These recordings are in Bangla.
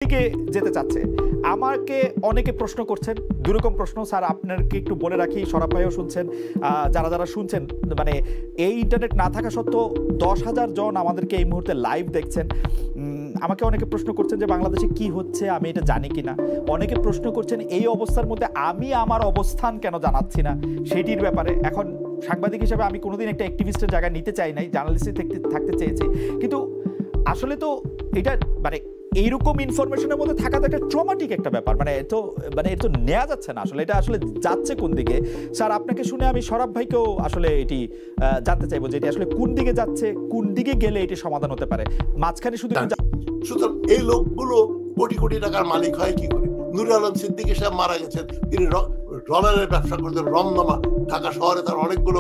দিকে যেতে চাচ্ছে। আমাকে অনেকে প্রশ্ন করছেন, দুরকম প্রশ্ন স্যার আপনাকে একটু বলে রাখি, সরাব ভাইও শুনছেন, যারা যারা শুনছেন, মানে এই ইন্টারনেট না থাকা সত্ত্বেও 10,000 জন আমাদেরকে এই মুহূর্তে লাইভ দেখছেন। আমাকে অনেকে প্রশ্ন করছেন যে বাংলাদেশে কি হচ্ছে আমি এটা জানি কিনা। অনেকে প্রশ্ন করছেন এই অবস্থার মধ্যে আমি আমার অবস্থান কেন জানাচ্ছি না সেটির ব্যাপারে। এখন সাংবাদিক হিসেবে আমি কোনোদিন একটা অ্যাক্টিভিস্টের জায়গা নিতে চাই নাই, জার্নালিস্টে থাকতে চেয়েছি, কিন্তু আসলে তো এটা মানে এইরকম ইনফরমেশনের মধ্যে থাকা তো একটা ট্রমাটিক একটা ব্যাপার, মানে এটা তো নেওয়া যাচ্ছে না আসলে। এটা আসলে যাচ্ছে কোন দিকে? স্যার আপনাকে শুনে আমি সরাব ভাইকেও আসলে এটি জানতে চাইবো যে এটি আসলে কোন দিকে যাচ্ছে, কোন দিকে গেলে এটি সমাধান হতে পারে। মাঝখানে শুধু এই লোকগুলো কোটি কোটি টাকার মালিক হয় কি করে? নুরুল আলম সিদ্দিকী সাহেব মারা গেছেন, তিনি ডলারের ব্যবসা করতেন রমনামা, ঢাকা শহরে তার অনেকগুলো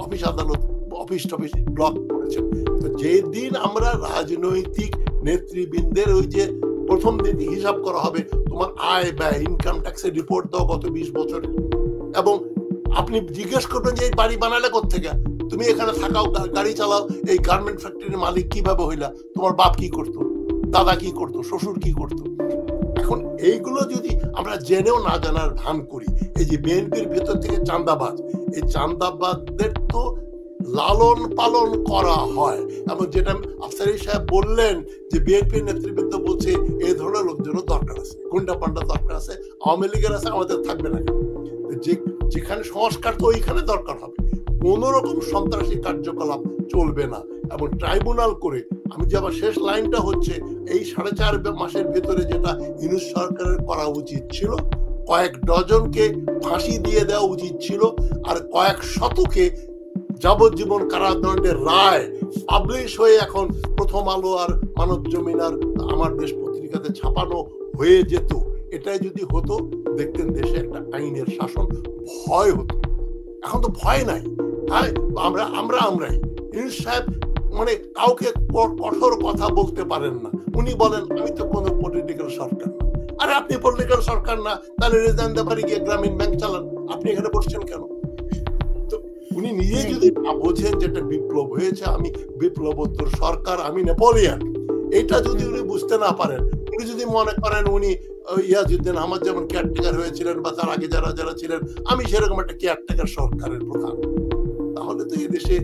অফিস আদালত অফিস টফিস ব্লক করেছেন। তো যেদিন আমরা রাজনৈতিক নেতৃবৃন্দের ওই যে প্রথম দিন হিসাব করা হবে, তোমার আয় ব্যয় ইনকাম ট্যাক্সের রিপোর্ট দাও গত 20 বছর, এবং আপনি জিজ্ঞেস করবেন যে এই বাড়ি বানালে কোত্থেকে, তুমি এখানে থাকাও, গাড়ি চালাও, এই গার্মেন্ট ফ্যাক্টরির মালিক কিভাবে হইলা, তোমার বাপ কি করতো, দাদা কি করতো, শ্বশুর কি করতো। এখন এইগুলো যদি আমরা জেনেও না জানার ভান করি, এই যে বিএনপির ভেতর থেকে চাঁদাবাজ, এই চাঁদাবাজদের তো লালন পালন করা হয়। এবং যেটা আফসারি সাহেব বললেন যে বিএনপির নেতৃবৃন্দ বলছে এই ধরনের লোকজনও দরকার আছে, গুন্ডা পান্ডা দরকার আছে, আওয়ামী লীগের আছে, আমাদের থাকবে না। যেখানে সংস্কার তো ওইখানে দরকার হবে, কোন রকম সন্ত্রাসী কার্যকলাপ চলবে না। এবং ট্রাইব্যুনাল করে, আমি যে আবার শেষ লাইনটা হচ্ছে, এই 4.5 মাসের ভেতরে যেটা ইউনূস সরকারের করা উচিত ছিল, কয়েক ডজনকে ফাঁসি দিয়ে দেওয়া উচিত ছিল, আর কয়েক শতকে যাবজ্জীবন কারাদণ্ডের রায় পাবলিশ হয়ে এখন প্রথম আলো আর মানব জমিন আর আমার দেশ পত্রিকাতে ছাপানো হয়ে যেত। এটাই যদি হতো, দেখতেন দেশে একটা আইনের শাসন, ভয় হতো। এখন তো ভয় নাই। আমরাই ইউনূস সাহেব মানে কাউকে কঠোর কথা বলতে পারেন না। উনি বলেন আমি তো কোনো পলিটিক্যাল সরকার না। আরে আপনি পলিটিক্যাল সরকার না, তাহলে রেজাইন দিয়ে বাড়ি গিয়ে গ্রামীণ ব্যাংক চালান, আপনি এখানে বসছেন কেন? তো উনি নিজে যদি বোঝেন যেটা বিপ্লব হয়েছে, আমি বিপ্লবোত্তর সরকার, আমি নেপোলিয়ান, এটা যদি উনি বুঝতে না পারেন, উনি যদি মনে করেন উনি ইয়াজউদ্দিন আহমদ যেমন কেয়ারটেকার হয়েছিলেন, বা তার আগে যারা যারা ছিলেন, আমি সেরকম একটা কেয়ারটেকার সরকারের প্রধান, তাহলে তো এই দেশে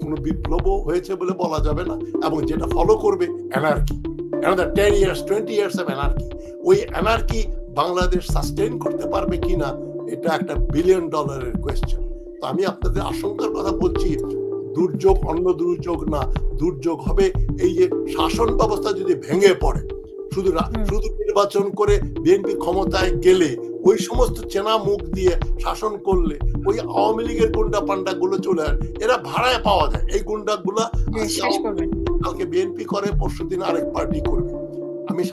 কোনো বিপ্লব হয়েছে বলে বলা যাবে না। এবং যেটা ফলো করবে anarchy, another 10 years 20 years of anarchy, ওই অ্যানার্কি বাংলাদেশ সাস্টেইন করতে পারবে কিনা, এটা একটা $1 বিলিয়ন কোয়েশ্চেন। তো আমি আপনাদের আশঙ্কার কথা বলছি, দুর্যোগ অন্য দুর্যোগ না, দুর্যোগ হবে এই যে শাসন ব্যবস্থা যদি ভেঙে পড়ে, শুধু নির্বাচন করে বিএনপি ক্ষমতায় গেলে, ওই সমস্ত চেনা মুখ দিয়ে শাসন করলে, ওই আওয়ামী লীগের গুন্ডা পান্ডা গুলো চলে আসে, এরা ভাড়ায় পাওয়া যায়। এই গুন্ডা গুলা কালকে বিএনপি করে, পরশুদিন আরেক পার্টি করবে।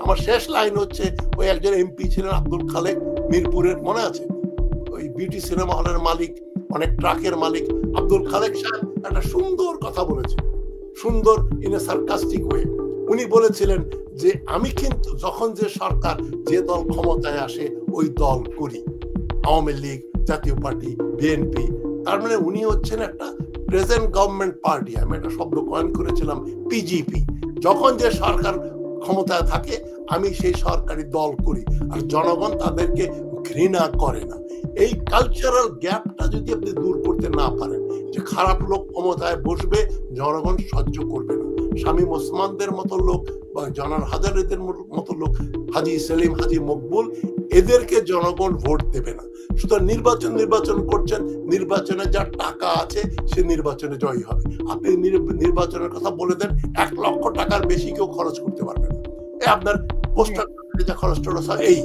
আমার শেষ লাইন হচ্ছে, ওই একজন এমপি ছিলেন আব্দুল খালেক, মিরপুরের, মনে আছে, ওই বিউটি সিনেমা হলের মালিক, অনেক ট্রাকের মালিক। আব্দুল খালেক সাহেব একটা সুন্দর কথা বলেছেন, সুন্দর ইন এ সার্কাস্টিক ওয়ে। উনি বলেছিলেন যে আমি কিন্তু যখন যে সরকার, যে দল ক্ষমতায় আসে ওই দল করি, আওয়ামী লীগ, জাতীয় পার্টি, বিএনপি। তার মানে উনি হচ্ছেন একটা প্রেজেন্ট গভর্নমেন্ট পার্টি। আমি একটা শব্দ কয়েন করেছিলাম, পিজিপি। যখন যে সরকার ক্ষমতায় থাকে আমি সেই সরকারি দল করি, আর জনগণ তাদেরকে ঘৃণা করে না। এই কালচারাল গ্যাপটা যদি আপনি দূর করতে না পারেন, যে খারাপ লোক ক্ষমতায় বসবে, জনগণ সহ্য করবে না। শামীম ওসমানদের মতো লোক বা জনাল হাজারীদের মতো লোক, হাজী সেলিম, হাজী মকবুল, এদেরকে জনগণ ভোট দেবে না। সুতরাং নির্বাচন করছেন, নির্বাচনে যার টাকা আছে সে নির্বাচনে জয়ী হবে। আপনি নির্বাচনের কথা বলে দেন, 1 লক্ষ টাকার বেশি কেউ খরচ করতে পারবে না। আপনার পোস্টার যা খরচ টরচ হয়, এই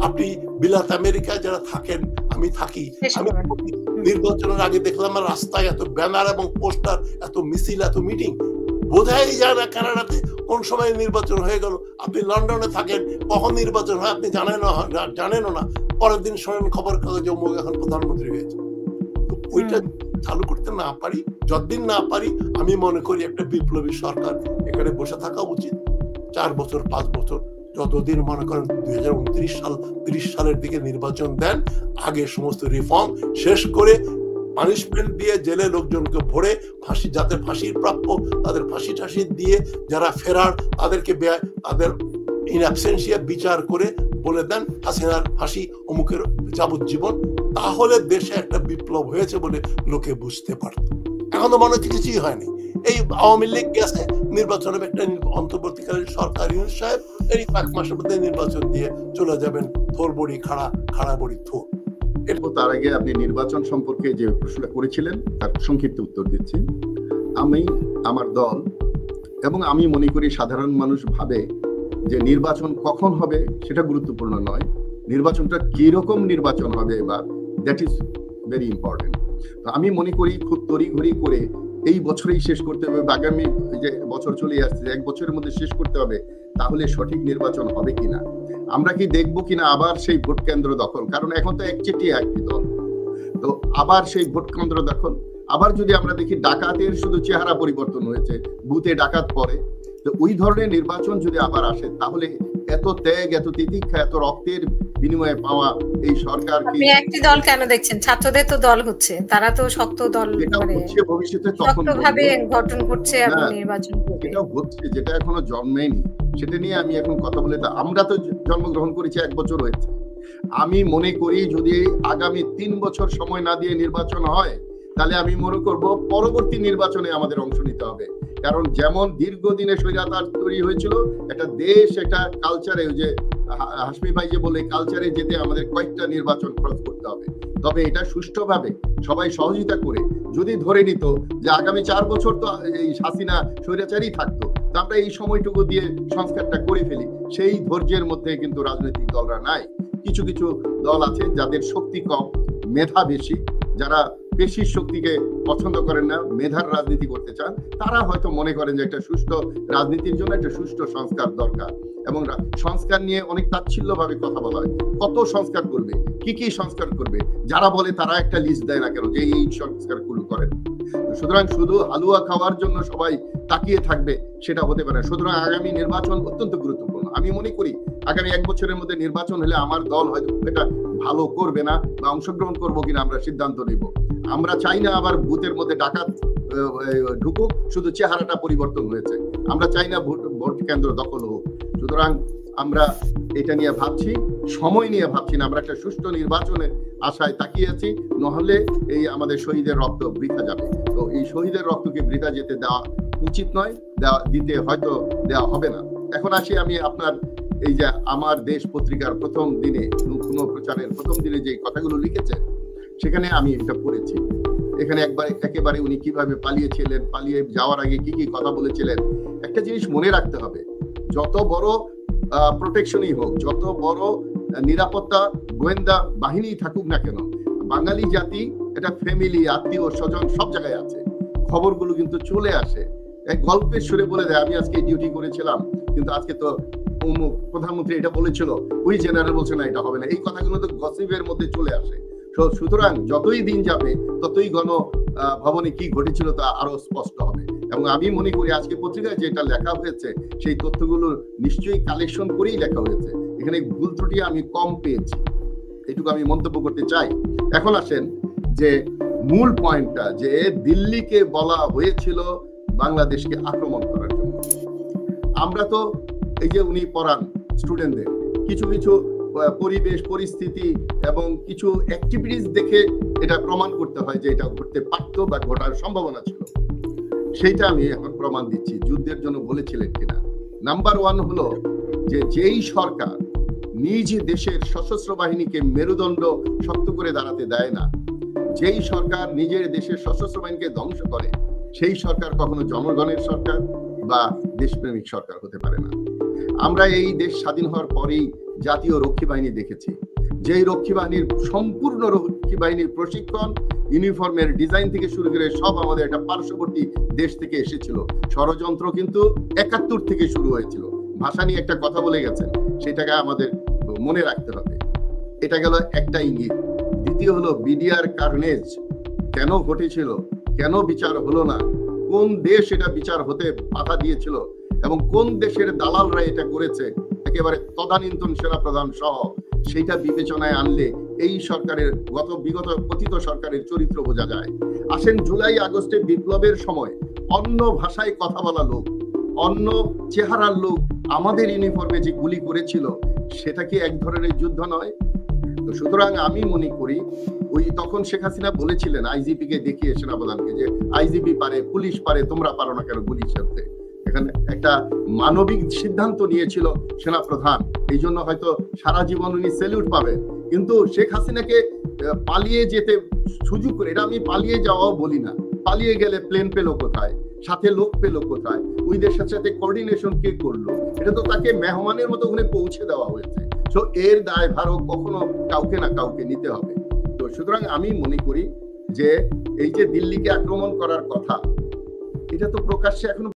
আপনি বিলাত আমেরিকায় যারা থাকেন, আমি থাকি, আমি নির্বাচনের আগে দেখলাম রাস্তায় এত ব্যানার এবং পোস্টার, এত মিছিল, এত মিটিং, বোঝাই যায় না কানাডাতে কোন সময় নির্বাচন হয়ে গেল। আপনি লন্ডনে থাকেন, কখন নির্বাচন হয় আপনি জানেনও না। পরের দিন শোনেন খবর কাগজে অমুক এখন প্রধানমন্ত্রী হয়েছে। তো ওইটা চালু করতে না পারি, যতদিন না পারি, আমি মনে করি একটা বিপ্লবী সরকার এখানে বসে থাকা উচিত। 4 বছর 5 বছর, যতদিন মনে করেন 2029 সাল 30 সালের দিকে নির্বাচন দেন, আগে সমস্ত রিফর্ম শেষ করে পানিশমেন্ট দিয়ে জেলে লোকজনকে ভরে ফাঁসি, যাদের ফাঁসির প্রাপ্য তাদের ফাঁসি টাসি দিয়ে, যারা ফেরার তাদেরকে তাদের ইন অ্যাবসেন্সিয়া বিচার করে বলে দেন হাসিনার ফাঁসি অমুকের যাবজ্জীবন, তাহলে দেশে একটা বিপ্লব হয়েছে বলে লোকে বুঝতে পারত। এখন তো মনে হচ্ছে কিছুই হয়নি। এই আওয়ামী লীগ গেছে নির্বাচনের একটা অন্তর্বর্তীকালীন সরকার, ইউনূস সাহেব এই 1 মাসের মধ্যে নির্বাচন দিয়ে চলে যাবেন, থোর বড়ি খাড়া, খাড়া বড়ি থোর। তার আগে আপনি নির্বাচন সম্পর্কে যে প্রশ্নটা করেছিলেন তার সংক্ষিপ্ত উত্তর দিচ্ছি। আমি, আমার দল এবং আমি মনে করি সাধারণ মানুষ ভাবে যে নির্বাচন কখন হবে সেটা গুরুত্বপূর্ণ নয়, নির্বাচনটা কিরকম নির্বাচন হবে এবার, দ্যাট ইজ ভেরি ইম্পর্টেন্ট। আমি মনে করি খুব তড়িঘড়ি করে এই বছরেই শেষ করতে হবে, আগামী যে বছর চলে আসছে 1 বছরের মধ্যে শেষ করতে হবে, তাহলে সঠিক নির্বাচন হবে কিনা, আমরা কি দেখবো কিনা আবার সেই ভোট কেন্দ্র দখল, কারণ এখন তো একচেটিয়া একটি দল, তো আবার সেই ভোট কেন্দ্র দখল। আবার যদি আমরা দেখি ডাকাতের শুধু চেহারা পরিবর্তন হয়েছে, বুথে ডাকাত পড়ে, তো ওই ধরনের নির্বাচন যদি আবার আসে তাহলে এত ত্যাগ, এত তিতিক্ষা, এত রক্তের বিনিময়ে পাওয়া এই সরকার কি একটি দল কেন দেখছেন? ছাত্রদের তো দল হচ্ছে, তারা তো শক্ত দল হচ্ছে ভবিষ্যতে তখন শক্তভাবে গঠন করছে এবং নির্বাচন করবে, এটা হচ্ছে যেটা এখনো জন্মেনি, সেটা নিয়ে আমি এখন কথা বলে, আমরা তো জন্মগ্রহণ করেছি 1 বছর হয়েছে। আমি মনে করি যদি আগামী 3 বছর সময় না দিয়ে নির্বাচন হয়, তাহলে আমি মনে করব পরবর্তী নির্বাচনে আমাদের অংশ নিতে হবে। কারণ যেমন দীর্ঘদিনে স্বৈরাচার তৈরি হয়েছিল, একটা দেশ, একটা কালচারে, যে হাসমি ভাই যে বলে কালচারে যেতে আমাদের কয়েকটা নির্বাচন ক্রস করতে হবে। তবে এটা সুষ্ঠুভাবে সবাই সহযোগিতা করে যদি ধরে নিত যে আগামী 4 বছর তো এই হাসিনা স্বৈরাচারই থাকতো, তা আমরা এই সময়টুকু দিয়ে সংস্কারটা করে ফেলি, সেই ধৈর্যের মধ্যে কিন্তু রাজনৈতিক দলরা নাই। কিছু কিছু দল আছে যাদের শক্তি কম, মেধা বেশি, যারা পেশির শক্তিকে পছন্দ করেন না, মেধার রাজনীতি করতে চান, তারা হয়তো মনে করেন যে একটা সুষ্ঠু রাজনীতির জন্য একটা সুষ্ঠু সংস্কার দরকার। এবং সংস্কার নিয়ে অনেক তাচ্ছিল্য ভাবে কথা বলা হয়, কত সংস্কার করবে, কি কি সংস্কার করবে, যারা বলে তারা একটা লিস্ট দেয় না কেন যে এই সংস্কার গুলো করেন। সুতরাং শুধু হালুয়া খাওয়ার জন্য সবাই তাকিয়ে থাকবে সেটা হতে পারে। সুতরাং আগামী নির্বাচন অত্যন্ত গুরুত্বপূর্ণ। আমি মনে করি আগামী 1 বছরের মধ্যে নির্বাচন হলে আমার দল হয়তো এটা ভালো করবে না বা অংশগ্রহণ করবো কিনা আমরা সিদ্ধান্ত নিব। আমরা চাই না আবার বুথের মধ্যে ডাকাত ঢুকুক, শুধু চেহারাটা পরিবর্তন হয়েছে। আমরা চাই না ভোট কেন্দ্র দখল হোক। সুতরাং আমরা এটা নিয়ে ভাবছি, সময় নিয়ে ভাবছি না, আমরা একটা সুষ্ঠু নির্বাচনের আশায় তাকিয়ে আছি, নহলে এই আমাদের শহীদের রক্ত বৃথা যাবে। তো এই শহীদের রক্তকে বৃথা যেতে দেওয়া উচিত নয়, দিতে হয়তো দেওয়া হবে না। এখন আসি আমি আপনার এই যে আমার দেশ পত্রিকার প্রথম দিনে, প্রচারের প্রথম দিনে যে কথাগুলো লিখেছে সেখানে আমি এটা পড়েছি। এখানে একেবারে উনি কিভাবে পালিয়েছিলেন, পালিয়ে যাওয়ার আগে কি কি কথা বলেছিলেন। একটা জিনিস মনে রাখতে হবে, যত বড় প্রোটেকশনই হোক, যত বড় নিরাপত্তা গোয়েন্দা বাহিনী থাকুক না কেন, বাঙালি জাতি এটা ফ্যামিলি, আত্মীয় স্বজন সব জায়গায় আছে, খবরগুলো কিন্তু চলে আসে। এক গল্পের সুরে বলে দেয় আমি আজকে ডিউটি করেছিলাম, কিন্তু আজকে তো প্রধানমন্ত্রী এটা বলেছিল, ওই জেনারেল বলছে না এটা হবে না। এই কথাগুলো তো গসিপের মধ্যে চলে আসে। সুতরাং যতই দিন যাবে ততই ভবনে কি ঘটেছিল তা আরো স্পষ্ট হবে। এবং আমি মনে করি আজকে পত্রিকায় যেটা লেখা হয়েছে সেই তথ্যগুলো নিশ্চয়ই কালেকশন করেই লেখা হয়েছে, এখানে ভুল ত্রুটি আমি কম পেয়েছি, এটুকু আমি মন্তব্য করতে চাই। এখন আসেন যে মূল পয়েন্টটা, যে দিল্লিকে বলা হয়েছিল বাংলাদেশকে আক্রমণ করার জন্য। আমরা তো এই যে উনি পড়ান স্টুডেন্টদের, কিছু কিছু পরিবেশ পরিস্থিতি এবং কিছু অ্যাক্টিভিটিস দেখে এটা প্রমাণ করতে হয় যে এটা ঘটতে পারতো বা ঘটার সম্ভাবনা ছিল। সেইটা আমি এখন প্রমাণ দিচ্ছি যুদ্ধের জন্য বলেছিলেন কিনা। নাম্বার 1 হলো যে যেই সরকার নিজ দেশের সশস্ত্র বাহিনীকে মেরুদণ্ড শক্ত করে দাঁড়াতে দেয় না, যেই সরকার নিজের দেশের সশস্ত্র বাহিনীকে ধ্বংস করে, সেই সরকার কখনো জনগণের সরকার বা দেশপ্রেমিক সরকার হতে পারে না। আমরা এই দেশ স্বাধীন হওয়ার পরেই জাতীয় রক্ষী বাহিনী দেখেছি, যেই রক্ষী বাহিনীর সম্পূর্ণ রক্ষী বাহিনীর প্রশিক্ষণ, ইউনিফর্মের ডিজাইন থেকে শুরু করে সব আমাদের একটা পার্শ্ববর্তী দেশ থেকে এসেছিল। ষড়যন্ত্র কিন্তু 71 থেকে শুরু হয়েছিল। ভাষা নিয়ে একটা কথা বলে গেছেন, সেটাকে আমাদের মনে রাখতে হবে। এটা গেল একটা ইঙ্গিত। দ্বিতীয় হলো বিডিআর কার্নেজ কেন ঘটেছিল, কেন বিচার হলো না, কোন দেশ এটা বিচার হতে বাধা দিয়েছিল এবং কোন দেশের দালালরা এটা করেছে, একেবারে তদানীন্তন সেনাপ্রধান সহ, সেইটা বিবেচনায় আনলে এই সরকারের বিগত পতিত সরকারের চরিত্র বোঝা যায়। আসেন জুলাই আগস্টে বিপ্লবের সময় অন্য ভাষায় কথা বলা লোক, অন্য চেহারার লোক আমাদের ইউনিফর্মে যে গুলি করেছিল সেটা কি এক ধরনের যুদ্ধ নয়? তো সুতরাং আমি মনে করি ওই তখন শেখ হাসিনা বলেছিলেন আইজিপি কে দেখিয়ে সেনাপ্রধানকে যে আইজিপি পারে, পুলিশ পারে, তোমরা পারো না কেন গুলি চালাতে? এখানে একটা মানবিক সিদ্ধান্ত নিয়েছিল সেনাপ্রধান, এই জন্য হয়তো সারা জীবন উনি স্যালিউট পাবেন। কিন্তু শেখ হাসিনাকে পালিয়ে যেতে সুযোগ করে, এটা আমি পালিয়ে যাওয়াও বলি না, পালিয়ে গেলে প্লেন পেলো কোথায়, সাথে লোক পেলো কোথায়, ওইদের সাথে কোঅর্ডিনেশন কে করলো? এটা তো তাকে মেহমানের মতো ওখানে পৌঁছে দেওয়া হয়েছে। তো এর দায়ভারও কখনো কাউকে না কাউকে নিতে হবে। তো সুতরাং আমি মনে করি যে এই যে দিল্লিকে আক্রমণ করার কথা, এটা তো প্রকাশ্যে এখনো